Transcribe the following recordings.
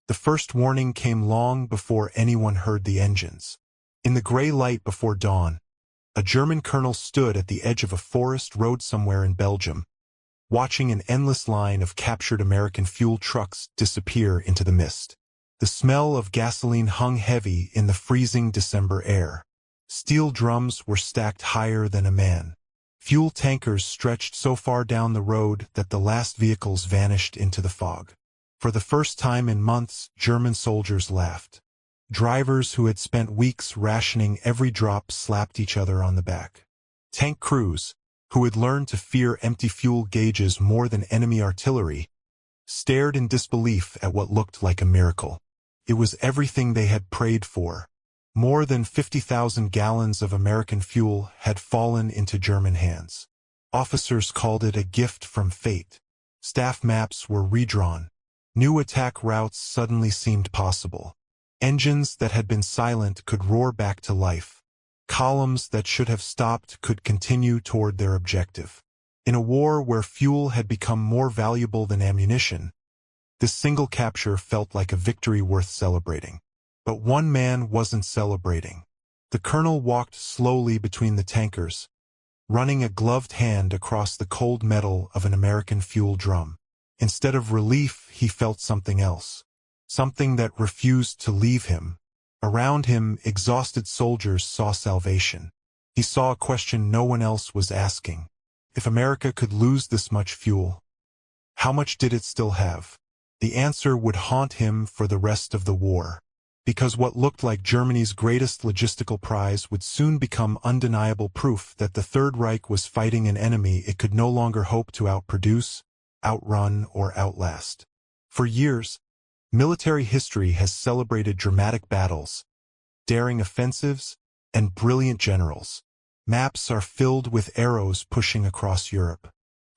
The first warning came long before anyone heard the engines. In the gray light before dawn, a German colonel stood at the edge of a forest road somewhere in Belgium, watching an endless line of captured American fuel trucks disappear into the mist. The smell of gasoline hung heavy in the freezing December air. Steel drums were stacked higher than a man. Fuel tankers stretched so far down the road that the last vehicles vanished into the fog. For the first time in months, German soldiers laughed. Drivers who had spent weeks rationing every drop slapped each other on the back. Tank crews, who had learned to fear empty fuel gauges more than enemy artillery, stared in disbelief at what looked like a miracle. It was everything they had prayed for. More than 50,000 gallons of American fuel had fallen into German hands. Officers called it a gift from fate. Staff maps were redrawn. New attack routes suddenly seemed possible. Engines that had been silent could roar back to life. Columns that should have stopped could continue toward their objective. In a war where fuel had become more valuable than ammunition, this single capture felt like a victory worth celebrating. But one man wasn't celebrating. The colonel walked slowly between the tankers, running a gloved hand across the cold metal of an American fuel drum. Instead of relief, he felt something else. Something that refused to leave him. Around him, exhausted soldiers saw salvation. He saw a question no one else was asking. If America could lose this much fuel, how much did it still have? The answer would haunt him for the rest of the war. Because what looked like Germany's greatest logistical prize would soon become undeniable proof that the Third Reich was fighting an enemy it could no longer hope to outproduce, outrun, or outlast. For years, military history has celebrated dramatic battles, daring offensives, and brilliant generals. Maps are filled with arrows pushing across Europe.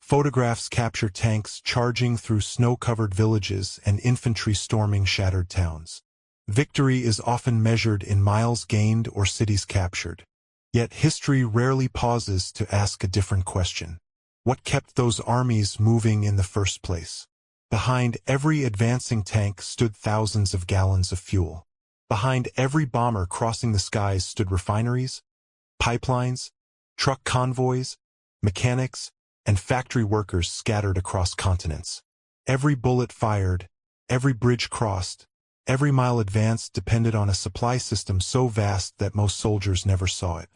Photographs capture tanks charging through snow-covered villages and infantry storming shattered towns. Victory is often measured in miles gained or cities captured. Yet history rarely pauses to ask a different question. What kept those armies moving in the first place? Behind every advancing tank stood thousands of gallons of fuel. Behind every bomber crossing the skies stood refineries, pipelines, truck convoys, mechanics, and factory workers scattered across continents. Every bullet fired, every bridge crossed, every mile advanced depended on a supply system so vast that most soldiers never saw it.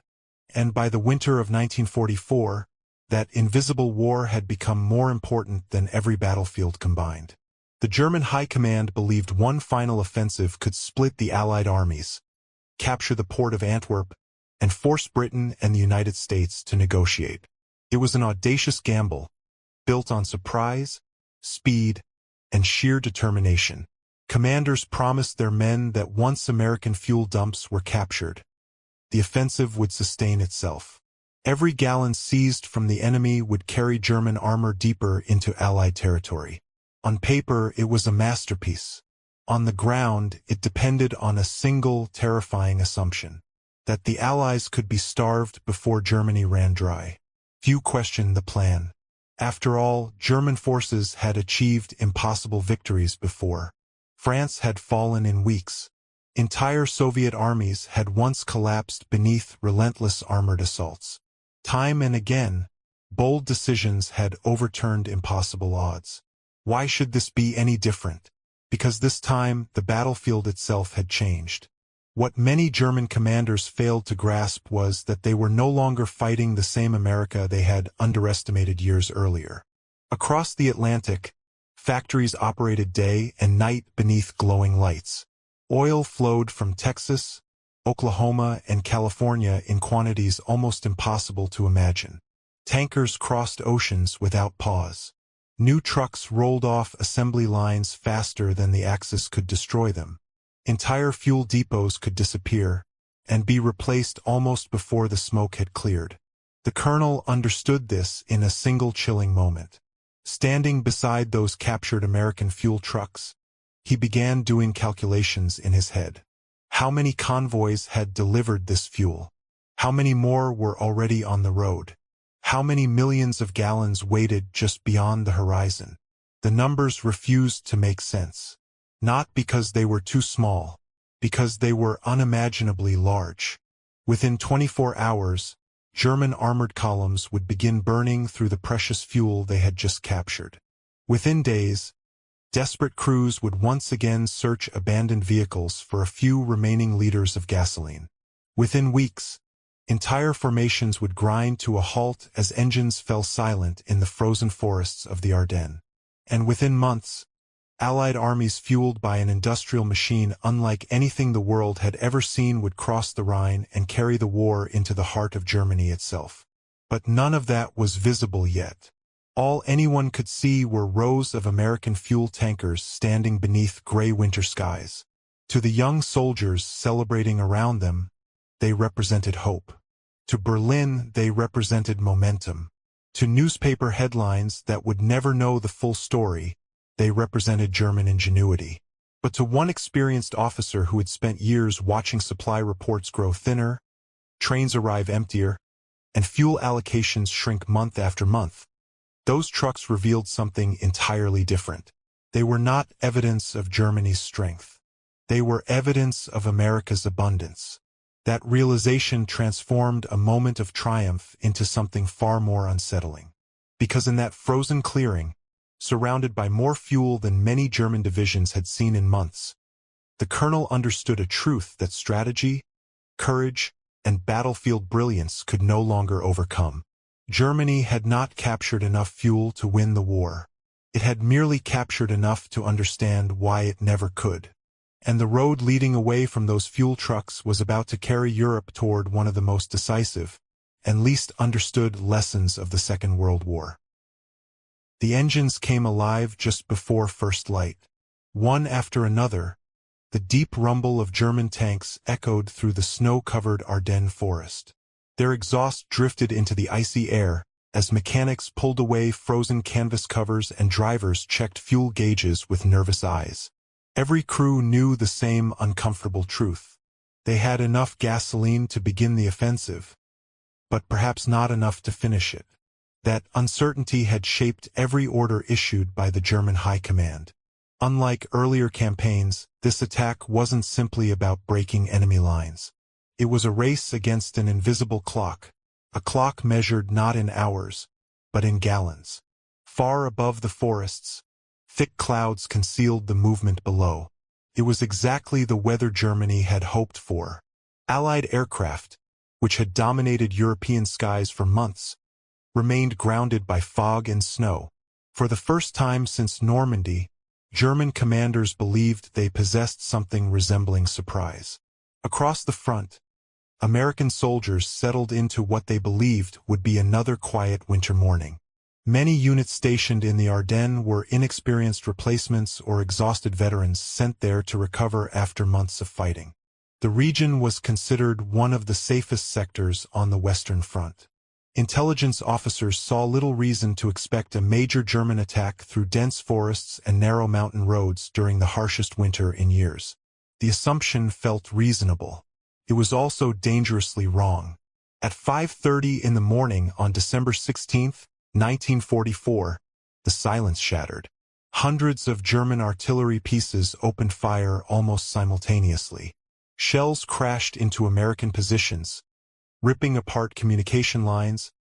And by the winter of 1944, that invisible war had become more important than every battlefield combined. The German High Command believed one final offensive could split the Allied armies, capture the port of Antwerp, and force Britain and the United States to negotiate. It was an audacious gamble, built on surprise, speed, and sheer determination. Commanders promised their men that once American fuel dumps were captured, the offensive would sustain itself. Every gallon seized from the enemy would carry German armor deeper into Allied territory. On paper, it was a masterpiece. On the ground, it depended on a single terrifying assumption: that the Allies could be starved before Germany ran dry. Few questioned the plan. After all, German forces had achieved impossible victories before. France had fallen in weeks. Entire Soviet armies had once collapsed beneath relentless armored assaults. Time and again, bold decisions had overturned impossible odds. Why should this be any different? Because this time, the battlefield itself had changed. What many German commanders failed to grasp was that they were no longer fighting the same America they had underestimated years earlier. Across the Atlantic, factories operated day and night beneath glowing lights. Oil flowed from Texas, Oklahoma, and California in quantities almost impossible to imagine. Tankers crossed oceans without pause. New trucks rolled off assembly lines faster than the Axis could destroy them. Entire fuel depots could disappear and be replaced almost before the smoke had cleared. The colonel understood this in a single chilling moment. Standing beside those captured American fuel trucks, he began doing calculations in his head. How many convoys had delivered this fuel? How many more were already on the road? How many millions of gallons waited just beyond the horizon? The numbers refused to make sense. Not because they were too small, because they were unimaginably large. Within 24 hours, German armored columns would begin burning through the precious fuel they had just captured. Within days, desperate crews would once again search abandoned vehicles for a few remaining liters of gasoline. Within weeks, entire formations would grind to a halt as engines fell silent in the frozen forests of the Ardennes. And within months, Allied armies fueled by an industrial machine unlike anything the world had ever seen would cross the Rhine and carry the war into the heart of Germany itself. But none of that was visible yet. All anyone could see were rows of American fuel tankers standing beneath gray winter skies. To the young soldiers celebrating around them, they represented hope. To Berlin, they represented momentum. To newspaper headlines that would never know the full story, they represented German ingenuity. But to one experienced officer who had spent years watching supply reports grow thinner, trains arrive emptier, and fuel allocations shrink month after month, those trucks revealed something entirely different. They were not evidence of Germany's strength. They were evidence of America's abundance. That realization transformed a moment of triumph into something far more unsettling. Because in that frozen clearing, surrounded by more fuel than many German divisions had seen in months, the colonel understood a truth that strategy, courage, and battlefield brilliance could no longer overcome. Germany had not captured enough fuel to win the war. It had merely captured enough to understand why it never could. And the road leading away from those fuel trucks was about to carry Europe toward one of the most decisive and least understood lessons of the Second World War. The engines came alive just before first light. One after another, the deep rumble of German tanks echoed through the snow-covered Ardennes forest. Their exhaust drifted into the icy air as mechanics pulled away frozen canvas covers and drivers checked fuel gauges with nervous eyes. Every crew knew the same uncomfortable truth. They had enough gasoline to begin the offensive, but perhaps not enough to finish it. That uncertainty had shaped every order issued by the German High Command. Unlike earlier campaigns, this attack wasn't simply about breaking enemy lines. It was a race against an invisible clock, a clock measured not in hours, but in gallons. Far above the forests, thick clouds concealed the movement below. It was exactly the weather Germany had hoped for. Allied aircraft, which had dominated European skies for months, remained grounded by fog and snow. For the first time since Normandy, German commanders believed they possessed something resembling surprise. Across the front, American soldiers settled into what they believed would be another quiet winter morning. Many units stationed in the Ardennes were inexperienced replacements or exhausted veterans sent there to recover after months of fighting. The region was considered one of the safest sectors on the Western Front. Intelligence officers saw little reason to expect a major German attack through dense forests and narrow mountain roads during the harshest winter in years. The assumption felt reasonable. It was also dangerously wrong. At 5:30 in the morning on December 16, 1944, the silence shattered. Hundreds of German artillery pieces opened fire almost simultaneously. Shells crashed into American positions, ripping apart communication lines,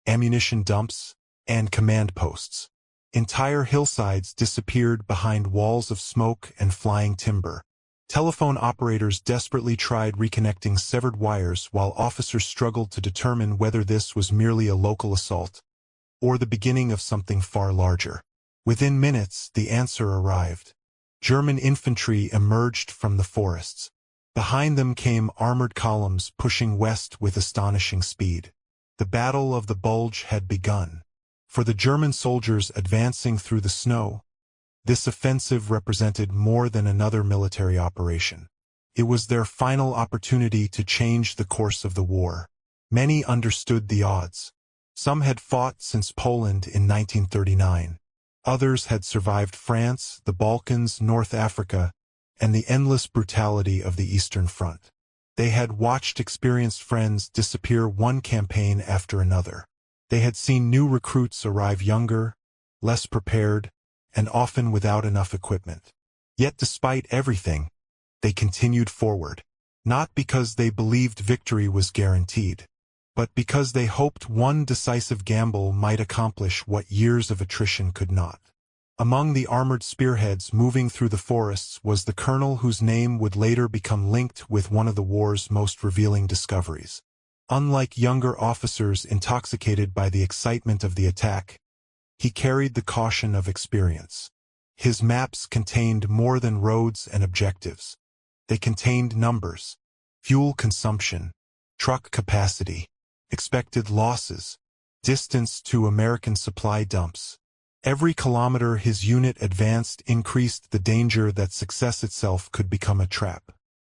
ammunition dumps, and command posts. Entire hillsides disappeared behind walls of smoke and flying timber. Telephone operators desperately tried reconnecting severed wires while officers struggled to determine whether this was merely a local assault or the beginning of something far larger. Within minutes, the answer arrived. German infantry emerged from the forests. Behind them came armored columns pushing west with astonishing speed. The Battle of the Bulge had begun. For the German soldiers advancing through the snow, this offensive represented more than another military operation. It was their final opportunity to change the course of the war. Many understood the odds. Some had fought since Poland in 1939. Others had survived France, the Balkans, North Africa, and the endless brutality of the Eastern Front. They had watched experienced friends disappear one campaign after another. They had seen new recruits arrive younger, less prepared, and often without enough equipment. Yet despite everything, they continued forward. Not because they believed victory was guaranteed, but because they hoped one decisive gamble might accomplish what years of attrition could not. Among the armored spearheads moving through the forests was the colonel whose name would later become linked with one of the war's most revealing discoveries. Unlike younger officers intoxicated by the excitement of the attack, he carried the caution of experience. His maps contained more than roads and objectives. They contained numbers, fuel consumption, truck capacity, expected losses, distance to American supply dumps. Every kilometer his unit advanced increased the danger that success itself could become a trap.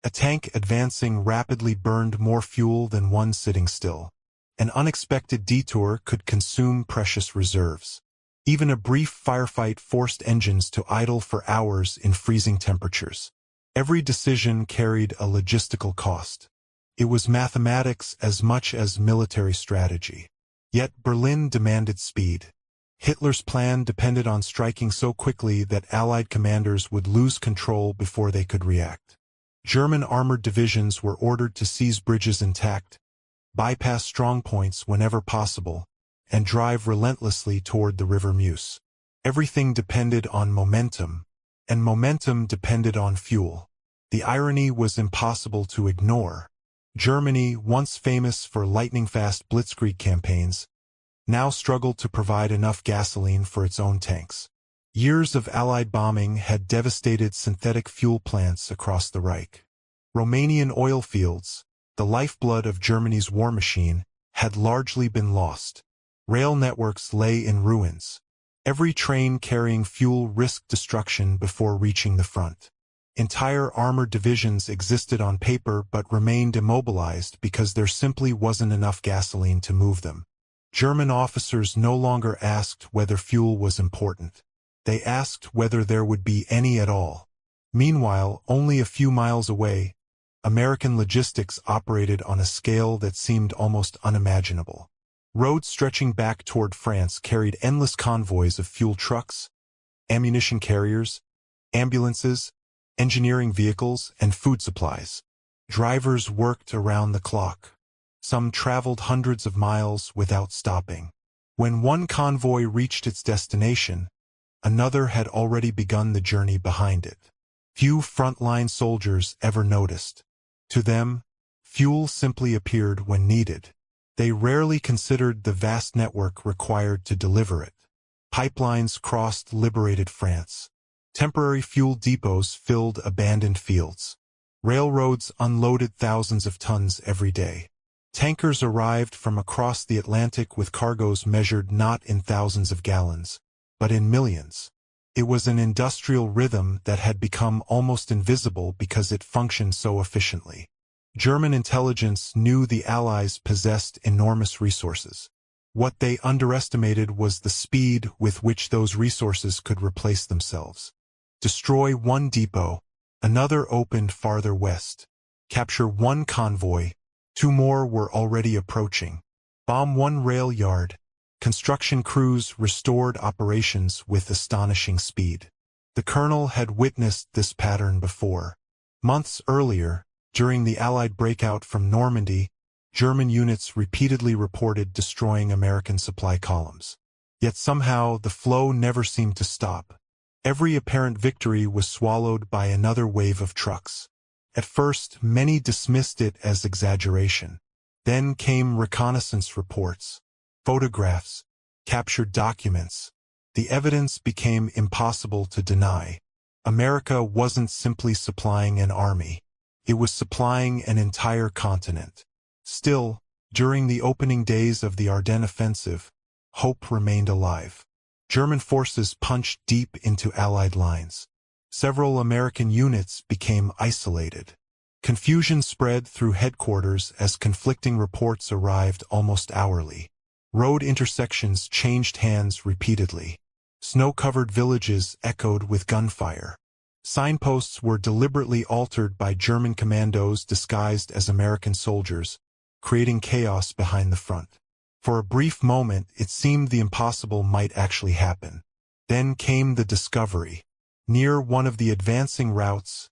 A tank advancing rapidly burned more fuel than one sitting still. An unexpected detour could consume precious reserves. Even a brief firefight forced engines to idle for hours in freezing temperatures. Every decision carried a logistical cost. It was mathematics as much as military strategy. Yet Berlin demanded speed. Hitler's plan depended on striking so quickly that Allied commanders would lose control before they could react. German armored divisions were ordered to seize bridges intact, bypass strongpoints whenever possible, and drive relentlessly toward the River Meuse. Everything depended on momentum, and momentum depended on fuel. The irony was impossible to ignore. Germany, once famous for lightning-fast blitzkrieg campaigns, now struggled to provide enough gasoline for its own tanks. Years of Allied bombing had devastated synthetic fuel plants across the Reich. Romanian oil fields, the lifeblood of Germany's war machine, had largely been lost. Rail networks lay in ruins. Every train carrying fuel risked destruction before reaching the front. Entire armored divisions existed on paper but remained immobilized because there simply wasn't enough gasoline to move them. German officers no longer asked whether fuel was important. They asked whether there would be any at all. Meanwhile, only a few miles away, American logistics operated on a scale that seemed almost unimaginable. Roads stretching back toward France carried endless convoys of fuel trucks, ammunition carriers, ambulances, engineering vehicles, and food supplies. Drivers worked around the clock. Some traveled hundreds of miles without stopping. When one convoy reached its destination, another had already begun the journey behind it. Few frontline soldiers ever noticed. To them, fuel simply appeared when needed. They rarely considered the vast network required to deliver it. Pipelines crossed liberated France. Temporary fuel depots filled abandoned fields. Railroads unloaded thousands of tons every day. Tankers arrived from across the Atlantic with cargoes measured not in thousands of gallons, but in millions. It was an industrial rhythm that had become almost invisible because it functioned so efficiently. German intelligence knew the Allies possessed enormous resources. What they underestimated was the speed with which those resources could replace themselves. Destroy one depot, another opened farther west. Capture one convoy, two more were already approaching. Bomb one rail yard. Construction crews restored operations with astonishing speed. The colonel had witnessed this pattern before. Months earlier, during the Allied breakout from Normandy, German units repeatedly reported destroying American supply columns. Yet somehow the flow never seemed to stop. Every apparent victory was swallowed by another wave of trucks. At first, many dismissed it as exaggeration. Then came reconnaissance reports, photographs, captured documents. The evidence became impossible to deny. America wasn't simply supplying an army. It was supplying an entire continent. Still, during the opening days of the Ardennes offensive, hope remained alive. German forces punched deep into Allied lines. Several American units became isolated. Confusion spread through headquarters as conflicting reports arrived almost hourly. Road intersections changed hands repeatedly. Snow-covered villages echoed with gunfire. Signposts were deliberately altered by German commandos disguised as American soldiers, creating chaos behind the front. For a brief moment, it seemed the impossible might actually happen. Then came the discovery. Near one of the advancing routes,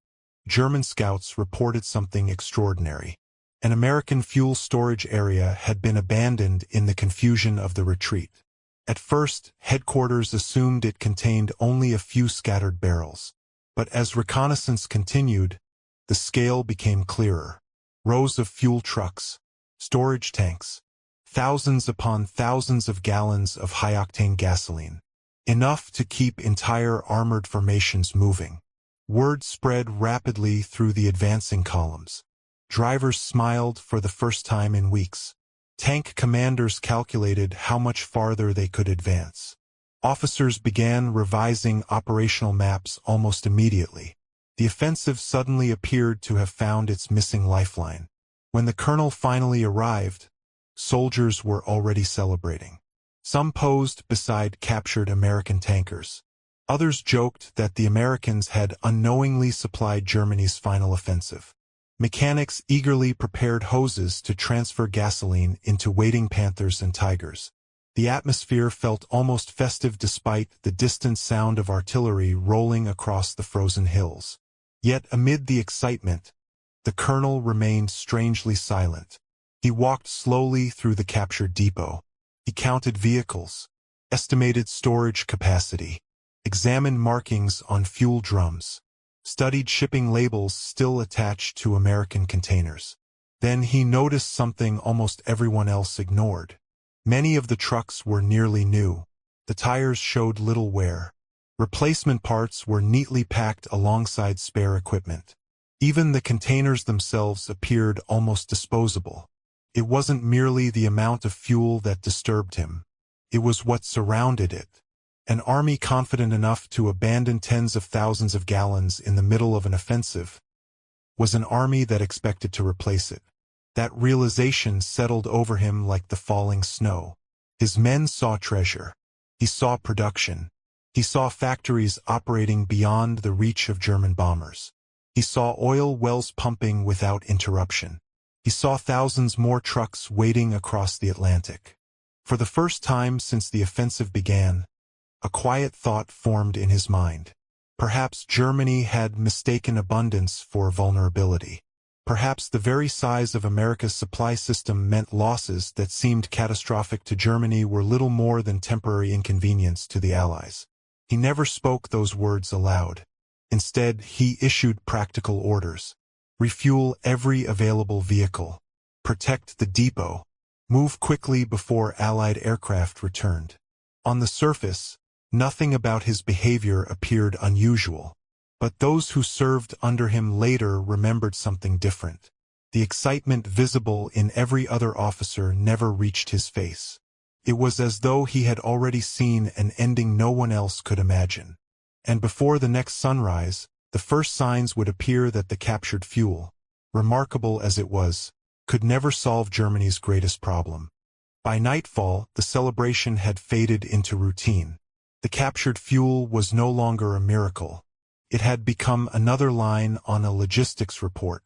German scouts reported something extraordinary. An American fuel storage area had been abandoned in the confusion of the retreat. At first, headquarters assumed it contained only a few scattered barrels. But as reconnaissance continued, the scale became clearer. Rows of fuel trucks, storage tanks, thousands upon thousands of gallons of high-octane gasoline. Enough to keep entire armored formations moving. Word spread rapidly through the advancing columns. Drivers smiled for the first time in weeks. Tank commanders calculated how much farther they could advance. Officers began revising operational maps almost immediately. The offensive suddenly appeared to have found its missing lifeline. When the colonel finally arrived, soldiers were already celebrating. Some posed beside captured American tankers. Others joked that the Americans had unknowingly supplied Germany's final offensive. Mechanics eagerly prepared hoses to transfer gasoline into waiting Panthers and Tigers. The atmosphere felt almost festive despite the distant sound of artillery rolling across the frozen hills. Yet amid the excitement, the colonel remained strangely silent. He walked slowly through the captured depot. He counted vehicles, estimated storage capacity, examined markings on fuel drums, studied shipping labels still attached to American containers. Then he noticed something almost everyone else ignored. Many of the trucks were nearly new. The tires showed little wear. Replacement parts were neatly packed alongside spare equipment. Even the containers themselves appeared almost disposable. It wasn't merely the amount of fuel that disturbed him. It was what surrounded it. An army confident enough to abandon tens of thousands of gallons in the middle of an offensive was an army that expected to replace it. That realization settled over him like the falling snow. His men saw treasure. He saw production. He saw factories operating beyond the reach of German bombers. He saw oil wells pumping without interruption. He saw thousands more trucks waiting across the Atlantic. For the first time since the offensive began, a quiet thought formed in his mind. Perhaps Germany had mistaken abundance for vulnerability. Perhaps the very size of America's supply system meant losses that seemed catastrophic to Germany were little more than temporary inconvenience to the Allies. He never spoke those words aloud. Instead, he issued practical orders. Refuel every available vehicle. Protect the depot. Move quickly before Allied aircraft returned. On the surface, nothing about his behavior appeared unusual. But those who served under him later remembered something different. The excitement visible in every other officer never reached his face. It was as though he had already seen an ending no one else could imagine. And before the next sunrise, the first signs would appear that the captured fuel, remarkable as it was, could never solve Germany's greatest problem. By nightfall, the celebration had faded into routine. The captured fuel was no longer a miracle. It had become another line on a logistics report.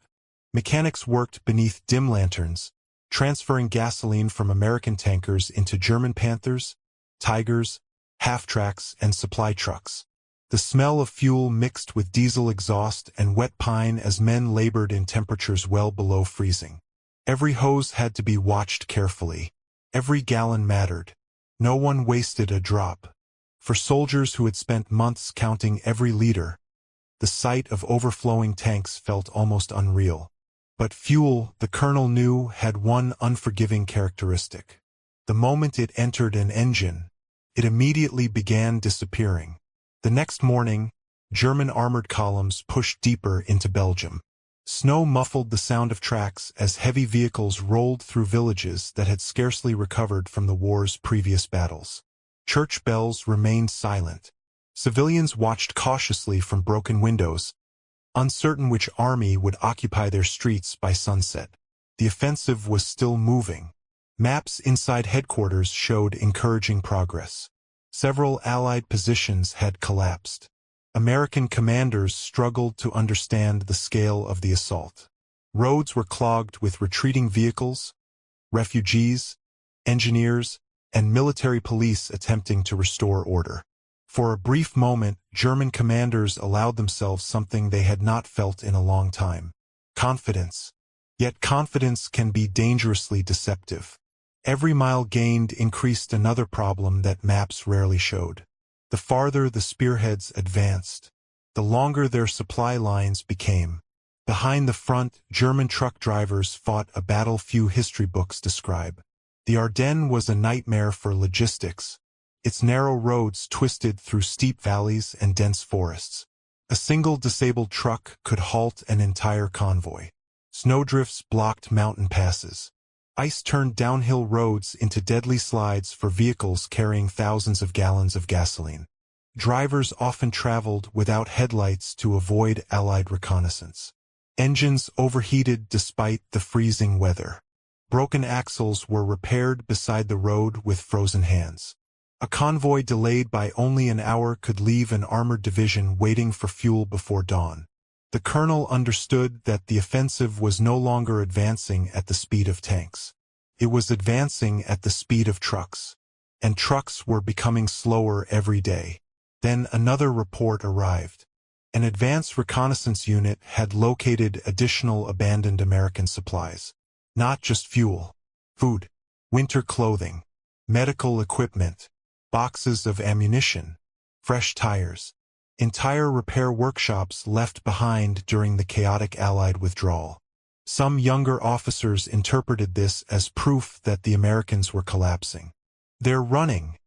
Mechanics worked beneath dim lanterns, transferring gasoline from American tankers into German Panthers, Tigers, half-tracks, and supply trucks. The smell of fuel mixed with diesel exhaust and wet pine as men labored in temperatures well below freezing. Every hose had to be watched carefully. Every gallon mattered. No one wasted a drop. For soldiers who had spent months counting every liter, the sight of overflowing tanks felt almost unreal. But fuel, the colonel knew, had one unforgiving characteristic. The moment it entered an engine, it immediately began disappearing. The next morning, German armored columns pushed deeper into Belgium. Snow muffled the sound of tracks as heavy vehicles rolled through villages that had scarcely recovered from the war's previous battles. Church bells remained silent. Civilians watched cautiously from broken windows, uncertain which army would occupy their streets by sunset. The offensive was still moving. Maps inside headquarters showed encouraging progress. Several Allied positions had collapsed. American commanders struggled to understand the scale of the assault. Roads were clogged with retreating vehicles, refugees, engineers, and military police attempting to restore order. For a brief moment, German commanders allowed themselves something they had not felt in a long time: confidence. Yet confidence can be dangerously deceptive. Every mile gained increased another problem that maps rarely showed. The farther the spearheads advanced, the longer their supply lines became. Behind the front, German truck drivers fought a battle few history books describe. The Ardennes was a nightmare for logistics. Its narrow roads twisted through steep valleys and dense forests. A single disabled truck could halt an entire convoy. Snowdrifts blocked mountain passes. Ice turned downhill roads into deadly slides for vehicles carrying thousands of gallons of gasoline. Drivers often traveled without headlights to avoid Allied reconnaissance. Engines overheated despite the freezing weather. Broken axles were repaired beside the road with frozen hands. A convoy delayed by only an hour could leave an armored division waiting for fuel before dawn. The colonel understood that the offensive was no longer advancing at the speed of tanks. It was advancing at the speed of trucks. And trucks were becoming slower every day. Then another report arrived. An advance reconnaissance unit had located additional abandoned American supplies. Not just fuel, food, winter clothing, medical equipment, boxes of ammunition, fresh tires, entire repair workshops left behind during the chaotic Allied withdrawal. Some younger officers interpreted this as proof that the Americans were collapsing. "They're running,"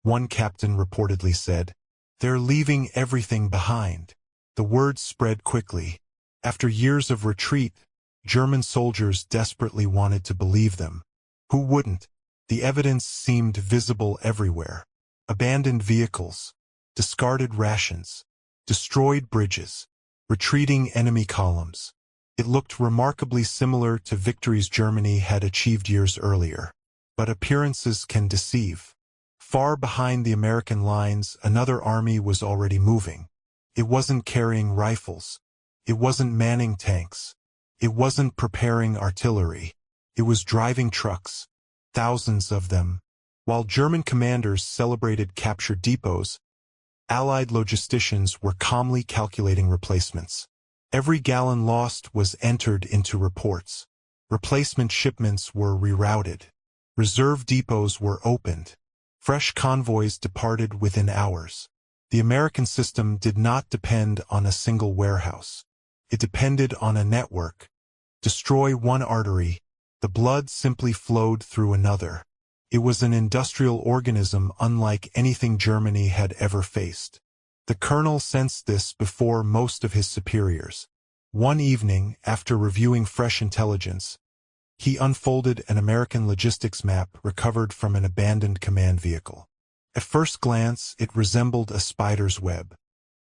one captain reportedly said. "They're leaving everything behind." The word spread quickly. After years of retreat, German soldiers desperately wanted to believe them. Who wouldn't? The evidence seemed visible everywhere. Abandoned vehicles, discarded rations, destroyed bridges, retreating enemy columns. It looked remarkably similar to victories Germany had achieved years earlier. But appearances can deceive. Far behind the American lines, another army was already moving. It wasn't carrying rifles. It wasn't manning tanks. It wasn't preparing artillery. It was driving trucks, thousands of them. While German commanders celebrated captured depots, Allied logisticians were calmly calculating replacements. Every gallon lost was entered into reports. Replacement shipments were rerouted. Reserve depots were opened. Fresh convoys departed within hours. The American system did not depend on a single warehouse. It depended on a network. Destroy one artery, the blood simply flowed through another. It was an industrial organism unlike anything Germany had ever faced. The colonel sensed this before most of his superiors. One evening, after reviewing fresh intelligence, he unfolded an American logistics map recovered from an abandoned command vehicle. At first glance, it resembled a spider's web.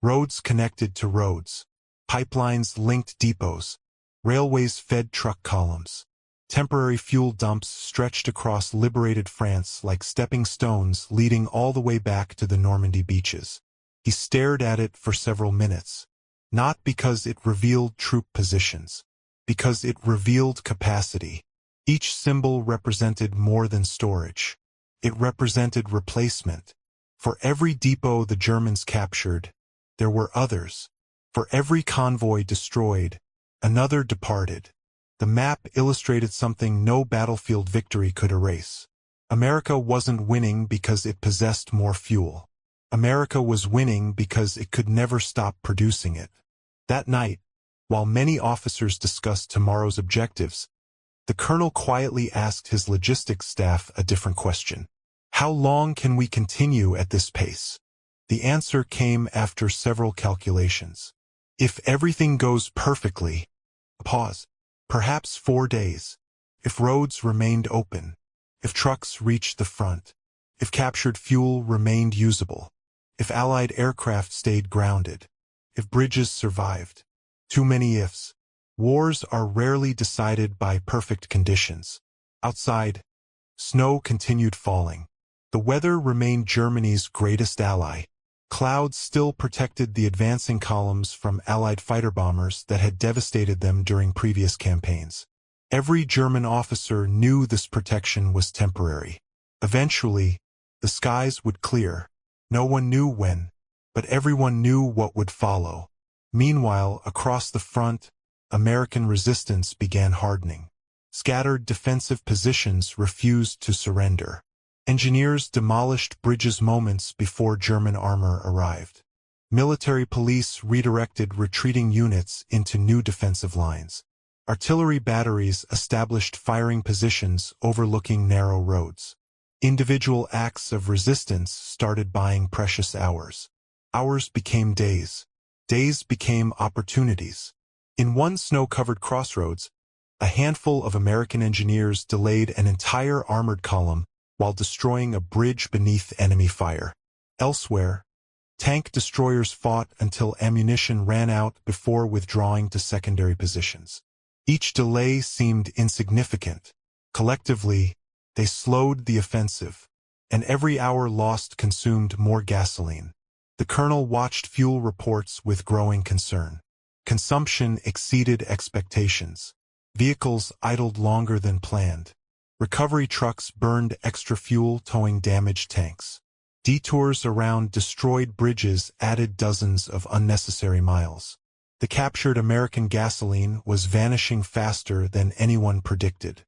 Roads connected to roads. Pipelines linked depots. Railways fed truck columns. Temporary fuel dumps stretched across liberated France like stepping stones leading all the way back to the Normandy beaches. He stared at it for several minutes. Not because it revealed troop positions. Because it revealed capacity. Each symbol represented more than storage. It represented replacement. For every depot the Germans captured, there were others. For every convoy destroyed, another departed. The map illustrated something no battlefield victory could erase. America wasn't winning because it possessed more fuel. America was winning because it could never stop producing it. That night, while many officers discussed tomorrow's objectives, the colonel quietly asked his logistics staff a different question. How long can we continue at this pace? The answer came after several calculations. If everything goes perfectly, pause. Perhaps 4 days. If roads remained open. If trucks reached the front. If captured fuel remained usable. If Allied aircraft stayed grounded. If bridges survived. Too many ifs. Wars are rarely decided by perfect conditions. Outside, snow continued falling. The weather remained Germany's greatest ally. Clouds still protected the advancing columns from Allied fighter bombers that had devastated them during previous campaigns. Every German officer knew this protection was temporary. Eventually, the skies would clear. No one knew when, but everyone knew what would follow. Meanwhile, across the front, American resistance began hardening. Scattered defensive positions refused to surrender. Engineers demolished bridges moments before German armor arrived. Military police redirected retreating units into new defensive lines. Artillery batteries established firing positions overlooking narrow roads. Individual acts of resistance started buying precious hours. Hours became days. Days became opportunities. In one snow-covered crossroads, a handful of American engineers delayed an entire armored column while destroying a bridge beneath enemy fire. Elsewhere, tank destroyers fought until ammunition ran out before withdrawing to secondary positions. Each delay seemed insignificant. Collectively, they slowed the offensive, and every hour lost consumed more gasoline. The colonel watched fuel reports with growing concern. Consumption exceeded expectations. Vehicles idled longer than planned. Recovery trucks burned extra fuel towing damaged tanks. Detours around destroyed bridges added dozens of unnecessary miles. The captured American gasoline was vanishing faster than anyone predicted.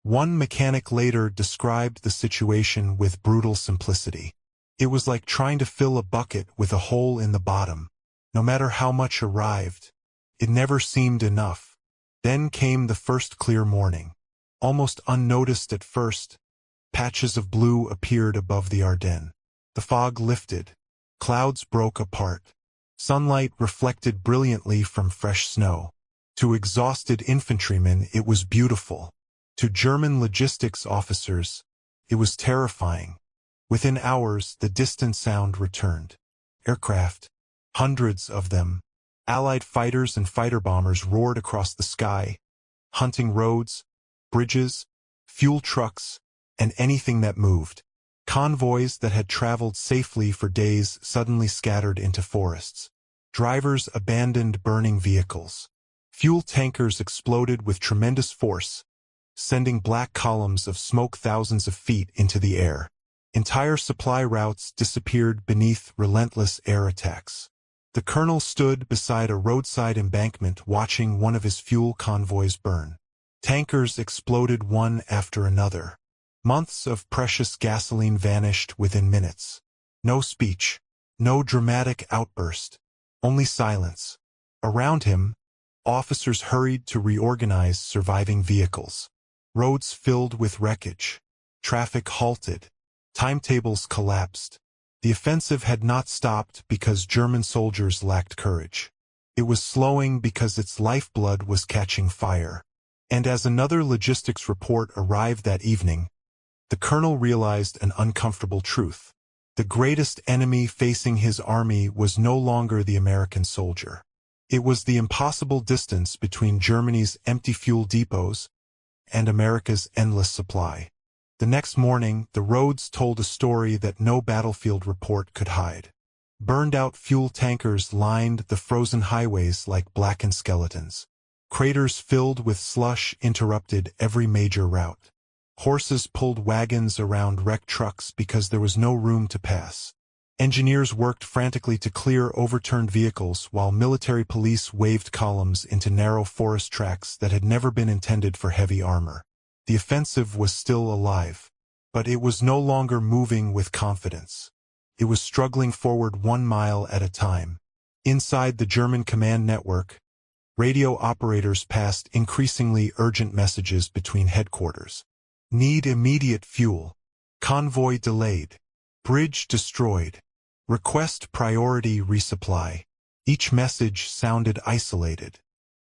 One mechanic later described the situation with brutal simplicity. It was like trying to fill a bucket with a hole in the bottom. No matter how much arrived, it never seemed enough. Then came the first clear morning. Almost unnoticed at first, patches of blue appeared above the Ardennes. The fog lifted. Clouds broke apart. Sunlight reflected brilliantly from fresh snow. To exhausted infantrymen, it was beautiful. To German logistics officers, it was terrifying. Within hours, the distant sound returned. Aircraft, hundreds of them, Allied fighters and fighter bombers roared across the sky, hunting roads, bridges, fuel trucks, and anything that moved. Convoys that had traveled safely for days suddenly scattered into forests. Drivers abandoned burning vehicles. Fuel tankers exploded with tremendous force, sending black columns of smoke thousands of feet into the air. Entire supply routes disappeared beneath relentless air attacks. The colonel stood beside a roadside embankment watching one of his fuel convoys burn. Tankers exploded one after another. Months of precious gasoline vanished within minutes. No speech, no dramatic outburst, only silence. Around him, officers hurried to reorganize surviving vehicles. Roads filled with wreckage. Traffic halted. Timetables collapsed. The offensive had not stopped because German soldiers lacked courage. It was slowing because its lifeblood was catching fire. And as another logistics report arrived that evening, the colonel realized an uncomfortable truth. The greatest enemy facing his army was no longer the American soldier. It was the impossible distance between Germany's empty fuel depots and America's endless supply. The next morning, the roads told a story that no battlefield report could hide. Burned-out fuel tankers lined the frozen highways like blackened skeletons. Craters filled with slush interrupted every major route. Horses pulled wagons around wrecked trucks because there was no room to pass. Engineers worked frantically to clear overturned vehicles while military police waved columns into narrow forest tracks that had never been intended for heavy armor. The offensive was still alive, but it was no longer moving with confidence. It was struggling forward 1 mile at a time. Inside the German command network, radio operators passed increasingly urgent messages between headquarters. Need immediate fuel. Convoy delayed. Bridge destroyed. Request priority resupply. Each message sounded isolated.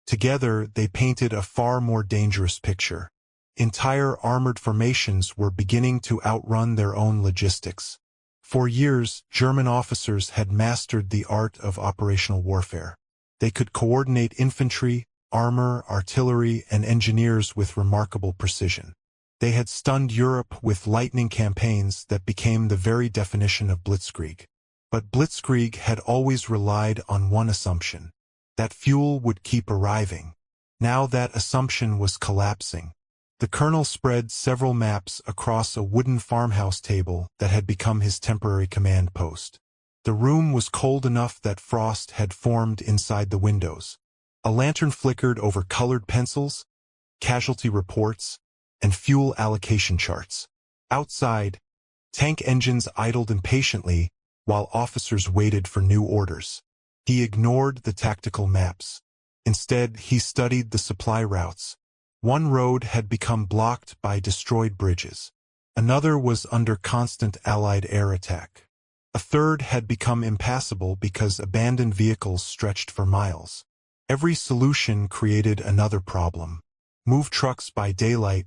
Together, they painted a far more dangerous picture. Entire armored formations were beginning to outrun their own logistics. For years, German officers had mastered the art of operational warfare. They could coordinate infantry, armor, artillery, and engineers with remarkable precision. They had stunned Europe with lightning campaigns that became the very definition of blitzkrieg. But blitzkrieg had always relied on one assumption: that fuel would keep arriving. Now that assumption was collapsing. The colonel spread several maps across a wooden farmhouse table that had become his temporary command post. The room was cold enough that frost had formed inside the windows. A lantern flickered over colored pencils, casualty reports, and fuel allocation charts. Outside, tank engines idled impatiently while officers waited for new orders. He ignored the tactical maps. Instead, he studied the supply routes. One road had become blocked by destroyed bridges. Another was under constant Allied air attack. A third had become impassable because abandoned vehicles stretched for miles. Every solution created another problem. Move trucks by daylight,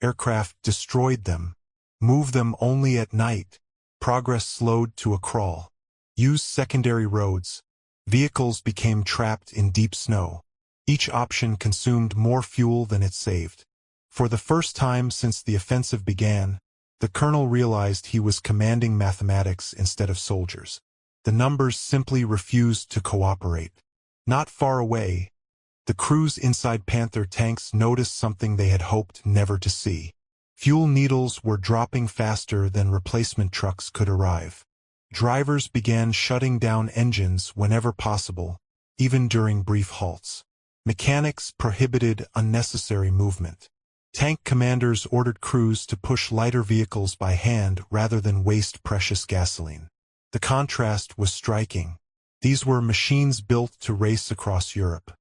aircraft destroyed them. Move them only at night, progress slowed to a crawl. Use secondary roads. Vehicles became trapped in deep snow. Each option consumed more fuel than it saved. For the first time since the offensive began, the colonel realized he was commanding mathematics instead of soldiers. The numbers simply refused to cooperate. Not far away, the crews inside Panther tanks noticed something they had hoped never to see. Fuel needles were dropping faster than replacement trucks could arrive. Drivers began shutting down engines whenever possible, even during brief halts. Mechanics prohibited unnecessary movement. Tank commanders ordered crews to push lighter vehicles by hand rather than waste precious gasoline. The contrast was striking. These were machines built to race across Europe.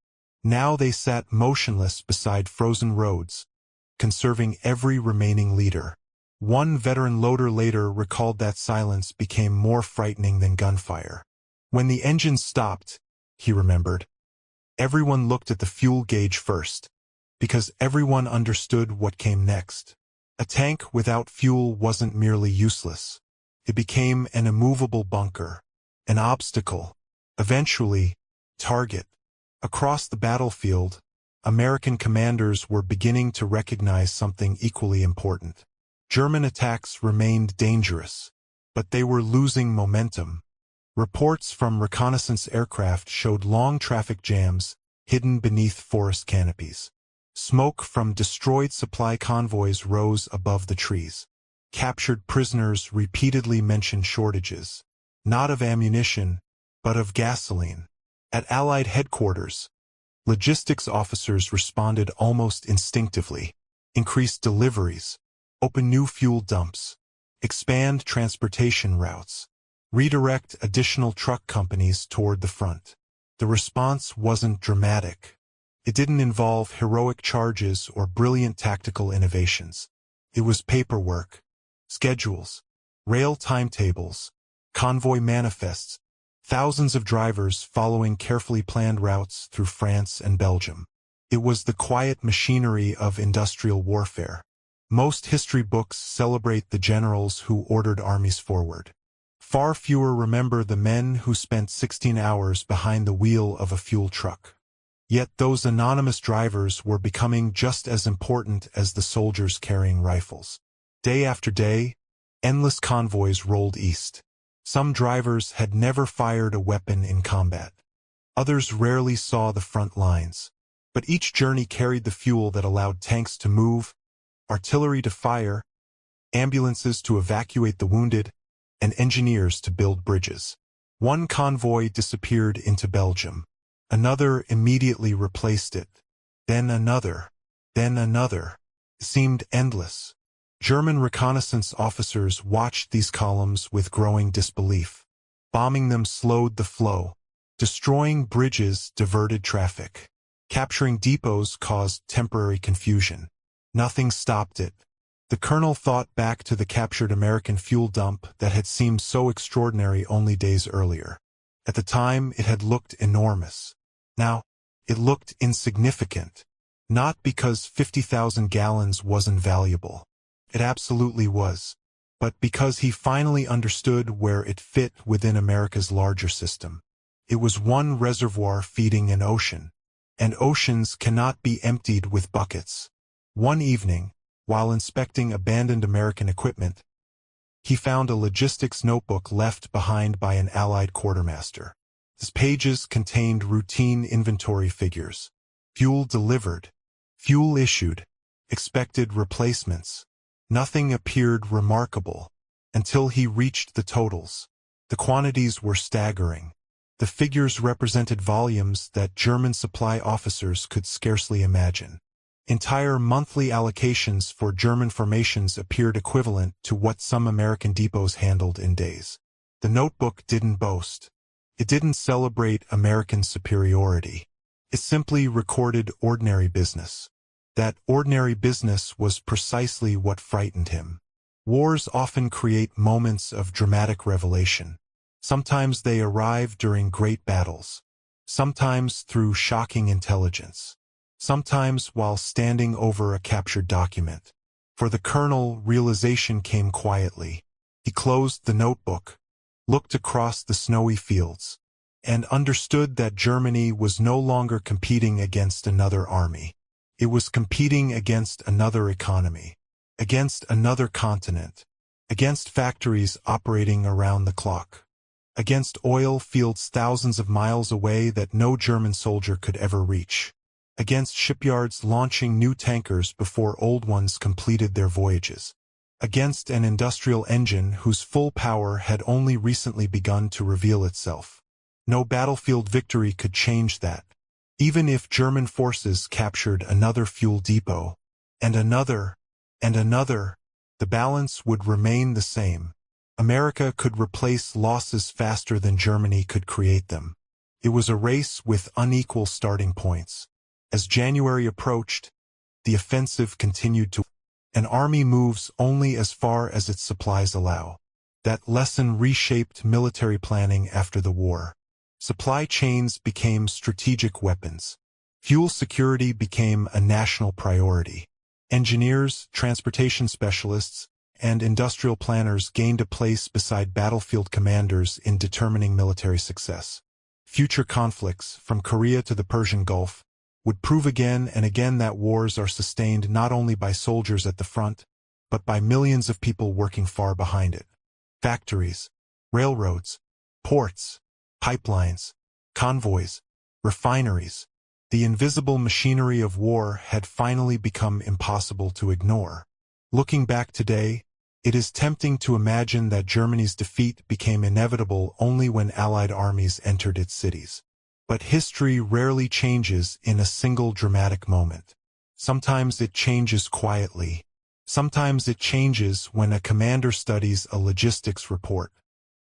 Now they sat motionless beside frozen roads, conserving every remaining liter. One veteran loader later recalled that silence became more frightening than gunfire. When the engines stopped, he remembered, everyone looked at the fuel gauge first, because everyone understood what came next. A tank without fuel wasn't merely useless. It became an immovable bunker, an obstacle, eventually, target. Across the battlefield, American commanders were beginning to recognize something equally important. German attacks remained dangerous, but they were losing momentum. Reports from reconnaissance aircraft showed long traffic jams hidden beneath forest canopies. Smoke from destroyed supply convoys rose above the trees. Captured prisoners repeatedly mentioned shortages, not of ammunition, but of gasoline. At Allied headquarters, logistics officers responded almost instinctively. Increase deliveries, open new fuel dumps, expand transportation routes, redirect additional truck companies toward the front. The response wasn't dramatic. It didn't involve heroic charges or brilliant tactical innovations. It was paperwork, schedules, rail timetables, convoy manifests, thousands of drivers following carefully planned routes through France and Belgium. It was the quiet machinery of industrial warfare. Most history books celebrate the generals who ordered armies forward. Far fewer remember the men who spent 16 hours behind the wheel of a fuel truck. Yet those anonymous drivers were becoming just as important as the soldiers carrying rifles. Day after day, endless convoys rolled east. Some drivers had never fired a weapon in combat. Others rarely saw the front lines. But each journey carried the fuel that allowed tanks to move, artillery to fire, ambulances to evacuate the wounded, and engineers to build bridges. One convoy disappeared into Belgium. Another immediately replaced it. Then another. Then another. It seemed endless. German reconnaissance officers watched these columns with growing disbelief. Bombing them slowed the flow. Destroying bridges diverted traffic. Capturing depots caused temporary confusion. Nothing stopped it. The colonel thought back to the captured American fuel dump that had seemed so extraordinary only days earlier. At the time, it had looked enormous. Now, it looked insignificant. Not because 50,000 gallons wasn't valuable. It absolutely was. But because he finally understood where it fit within America's larger system. It was one reservoir feeding an ocean. And oceans cannot be emptied with buckets. One evening, while inspecting abandoned American equipment, he found a logistics notebook left behind by an Allied quartermaster. Its pages contained routine inventory figures. Fuel delivered. Fuel issued. Expected replacements. Nothing appeared remarkable until he reached the totals. The quantities were staggering. The figures represented volumes that German supply officers could scarcely imagine. Entire monthly allocations for German formations appeared equivalent to what some American depots handled in days. The notebook didn't boast. It didn't celebrate American superiority. It simply recorded ordinary business. That ordinary business was precisely what frightened him. Wars often create moments of dramatic revelation. Sometimes they arrive during great battles. Sometimes through shocking intelligence. Sometimes while standing over a captured document. For the colonel, realization came quietly. He closed the notebook, looked across the snowy fields, and understood that Germany was no longer competing against another army. It was competing against another economy, against another continent, against factories operating around the clock, against oil fields thousands of miles away that no German soldier could ever reach, against shipyards launching new tankers before old ones completed their voyages, against an industrial engine whose full power had only recently begun to reveal itself. No battlefield victory could change that. Even if German forces captured another fuel depot, and another, the balance would remain the same. America could replace losses faster than Germany could create them. It was a race with unequal starting points. As January approached, the offensive continued to. An army moves only as far as its supplies allow. That lesson reshaped military planning after the war. Supply chains became strategic weapons. Fuel security became a national priority. Engineers, transportation specialists, and industrial planners gained a place beside battlefield commanders in determining military success. Future conflicts, from Korea to the Persian Gulf, would prove again and again that wars are sustained not only by soldiers at the front, but by millions of people working far behind it. Factories, railroads, ports, pipelines, convoys, refineries. The invisible machinery of war had finally become impossible to ignore. Looking back today, it is tempting to imagine that Germany's defeat became inevitable only when Allied armies entered its cities. But history rarely changes in a single dramatic moment. Sometimes it changes quietly. Sometimes it changes when a commander studies a logistics report.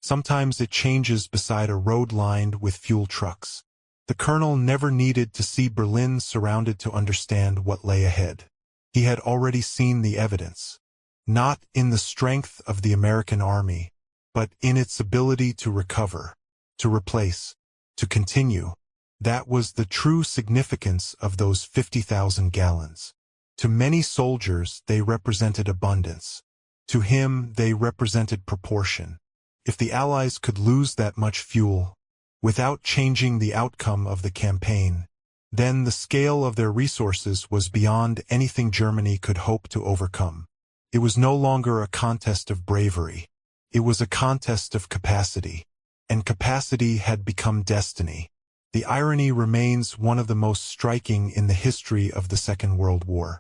Sometimes it changes beside a road lined with fuel trucks. The colonel never needed to see Berlin surrounded to understand what lay ahead. He had already seen the evidence. Not in the strength of the American army, but in its ability to recover, to replace, to continue. That was the true significance of those 50,000 gallons. To many soldiers, they represented abundance. To him, they represented proportion. If the Allies could lose that much fuel, without changing the outcome of the campaign, then the scale of their resources was beyond anything Germany could hope to overcome. It was no longer a contest of bravery. It was a contest of capacity. And capacity had become destiny. The irony remains one of the most striking in the history of the Second World War.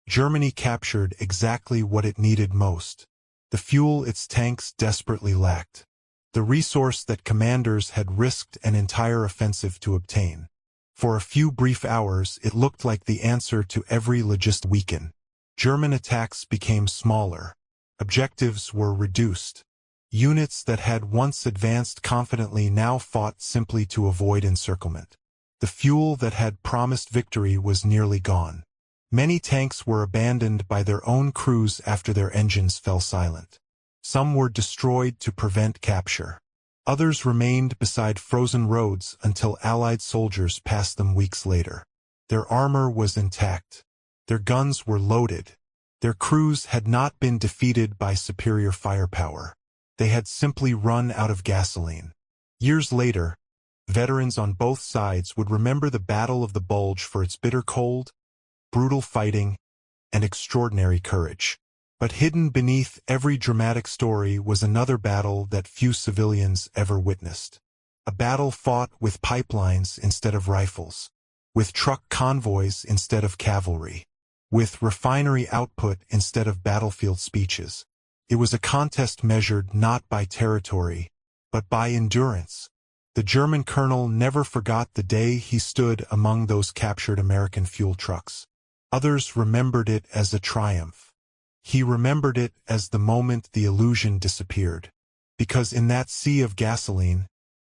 Germany captured exactly what it needed most. The fuel its tanks desperately lacked. The resource that commanders had risked an entire offensive to obtain. For a few brief hours, it looked like the answer to every logistic weaken. German attacks became smaller. Objectives were reduced. Units that had once advanced confidently now fought simply to avoid encirclement. The fuel that had promised victory was nearly gone. Many tanks were abandoned by their own crews after their engines fell silent. Some were destroyed to prevent capture. Others remained beside frozen roads until Allied soldiers passed them weeks later. Their armor was intact. Their guns were loaded. Their crews had not been defeated by superior firepower. They had simply run out of gasoline. Years later, veterans on both sides would remember the Battle of the Bulge for its bitter cold, brutal fighting, and extraordinary courage. But hidden beneath every dramatic story was another battle that few civilians ever witnessed. A battle fought with pipelines instead of rifles, with truck convoys instead of cavalry, with refinery output instead of battlefield speeches. It was a contest measured not by territory, but by endurance. The German colonel never forgot the day he stood among those captured American fuel trucks. Others remembered it as a triumph. He remembered it as the moment the illusion disappeared. Because in that sea of gasoline,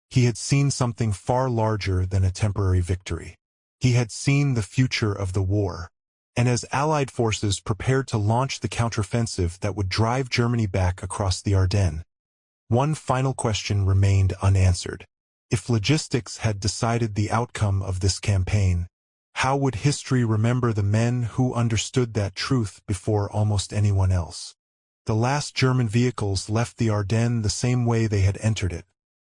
he had seen something far larger than a temporary victory. He had seen the future of the war. And as Allied forces prepared to launch the counteroffensive that would drive Germany back across the Ardennes, one final question remained unanswered. If logistics had decided the outcome of this campaign, how would history remember the men who understood that truth before almost anyone else? The last German vehicles left the Ardennes the same way they had entered it,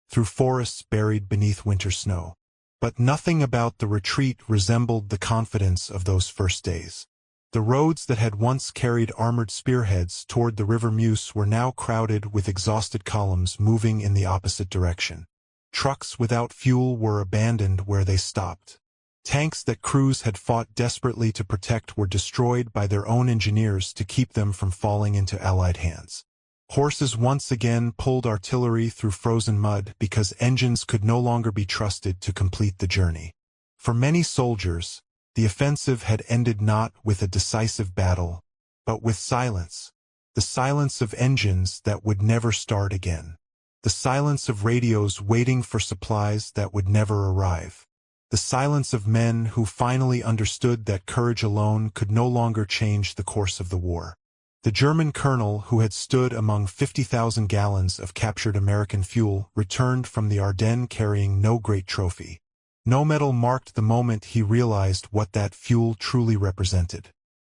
through forests buried beneath winter snow. But nothing about the retreat resembled the confidence of those first days. The roads that had once carried armored spearheads toward the River Meuse were now crowded with exhausted columns moving in the opposite direction. Trucks without fuel were abandoned where they stopped. Tanks that crews had fought desperately to protect were destroyed by their own engineers to keep them from falling into Allied hands. Horses once again pulled artillery through frozen mud because engines could no longer be trusted to complete the journey. For many soldiers, the offensive had ended not with a decisive battle, but with silence. The silence of engines that would never start again. The silence of radios waiting for supplies that would never arrive. The silence of men who finally understood that courage alone could no longer change the course of the war. The German colonel who had stood among 50,000 gallons of captured American fuel returned from the Ardennes carrying no great trophy. No medal marked the moment he realized what that fuel truly represented.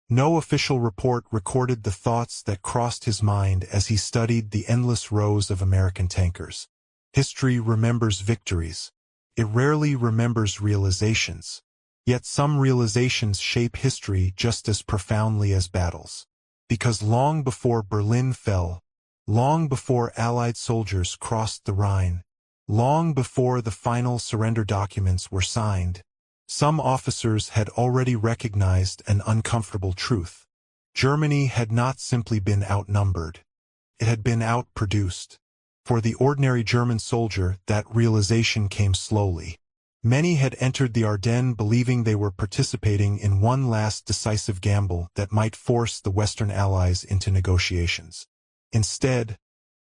No official report recorded the thoughts that crossed his mind as he studied the endless rows of American tankers. History remembers victories. It rarely remembers realizations. Yet some realizations shape history just as profoundly as battles. Because long before Berlin fell, long before Allied soldiers crossed the Rhine, long before the final surrender documents were signed, some officers had already recognized an uncomfortable truth. Germany had not simply been outnumbered. It had been outproduced. For the ordinary German soldier, that realization came slowly. Many had entered the Ardennes believing they were participating in one last decisive gamble that might force the Western Allies into negotiations. Instead,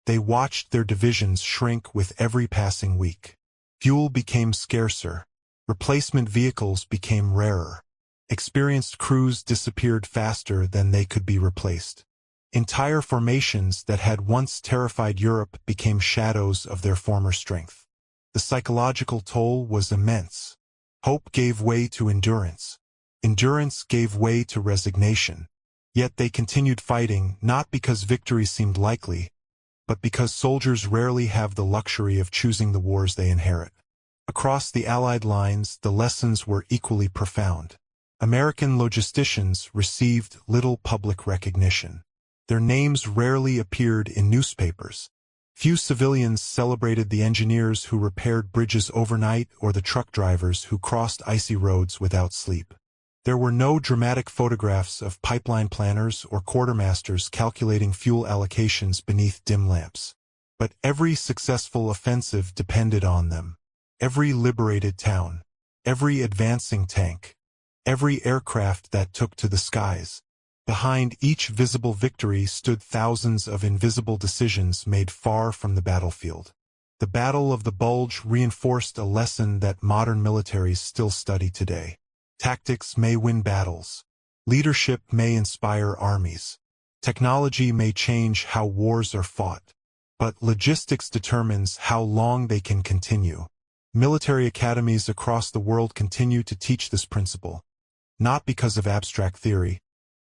they watched their divisions shrink with every passing week. Fuel became scarcer. Replacement vehicles became rarer. Experienced crews disappeared faster than they could be replaced. Entire formations that had once terrified Europe became shadows of their former strength. The psychological toll was immense. Hope gave way to endurance. Endurance gave way to resignation. Yet they continued fighting, not because victory seemed likely, but because soldiers rarely have the luxury of choosing the wars they inherit. Across the Allied lines, the lessons were equally profound. American logisticians received little public recognition. Their names rarely appeared in newspapers. Few civilians celebrated the engineers who repaired bridges overnight or the truck drivers who crossed icy roads without sleep. There were no dramatic photographs of pipeline planners or quartermasters calculating fuel allocations beneath dim lamps. But every successful offensive depended on them. Every liberated town, every advancing tank, every aircraft that took to the skies. Behind each visible victory stood thousands of invisible decisions made far from the battlefield. The Battle of the Bulge reinforced a lesson that modern militaries still study today. Tactics may win battles. Leadership may inspire armies. Technology may change how wars are fought. But logistics determines how long they can continue. Military academies across the world continue to teach this principle, not because of abstract theory,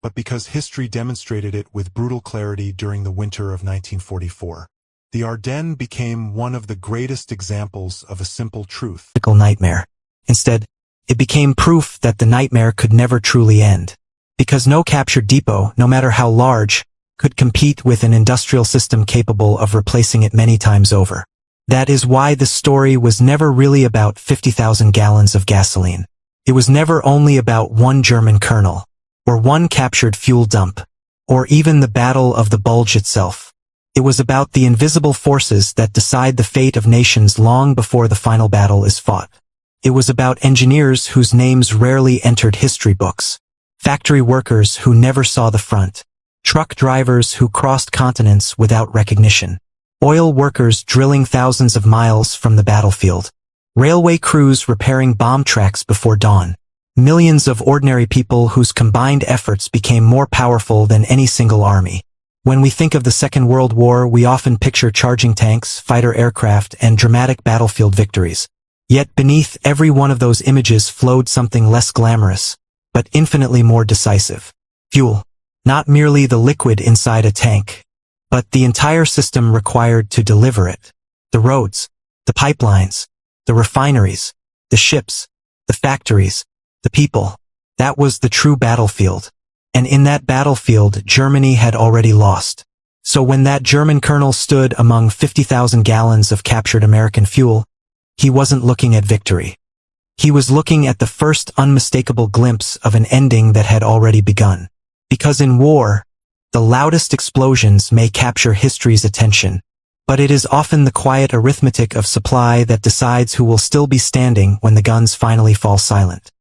but because history demonstrated it with brutal clarity during the winter of 1944. The Ardennes became one of the greatest examples of a simple truth. Nightmare. Instead, it became proof that the nightmare could never truly end. Because no captured depot, no matter how large, could compete with an industrial system capable of replacing it many times over. That is why the story was never really about 50,000 gallons of gasoline. It was never only about one German colonel, or one captured fuel dump, or even the Battle of the Bulge itself. It was about the invisible forces that decide the fate of nations long before the final battle is fought. It was about engineers whose names rarely entered history books, factory workers who never saw the front, truck drivers who crossed continents without recognition, oil workers drilling thousands of miles from the battlefield, railway crews repairing bomb tracks before dawn, millions of ordinary people whose combined efforts became more powerful than any single army. When we think of the Second World War, we often picture charging tanks, fighter aircraft, and dramatic battlefield victories. Yet beneath every one of those images flowed something less glamorous, but infinitely more decisive. Fuel. Not merely the liquid inside a tank, but the entire system required to deliver it. The roads, the pipelines, the refineries, the ships, the factories, the people. That was the true battlefield. And in that battlefield, Germany had already lost. So when that German colonel stood among 50,000 gallons of captured American fuel, he wasn't looking at victory. He was looking at the first unmistakable glimpse of an ending that had already begun. Because in war, the loudest explosions may capture history's attention, but it is often the quiet arithmetic of supply that decides who will still be standing when the guns finally fall silent.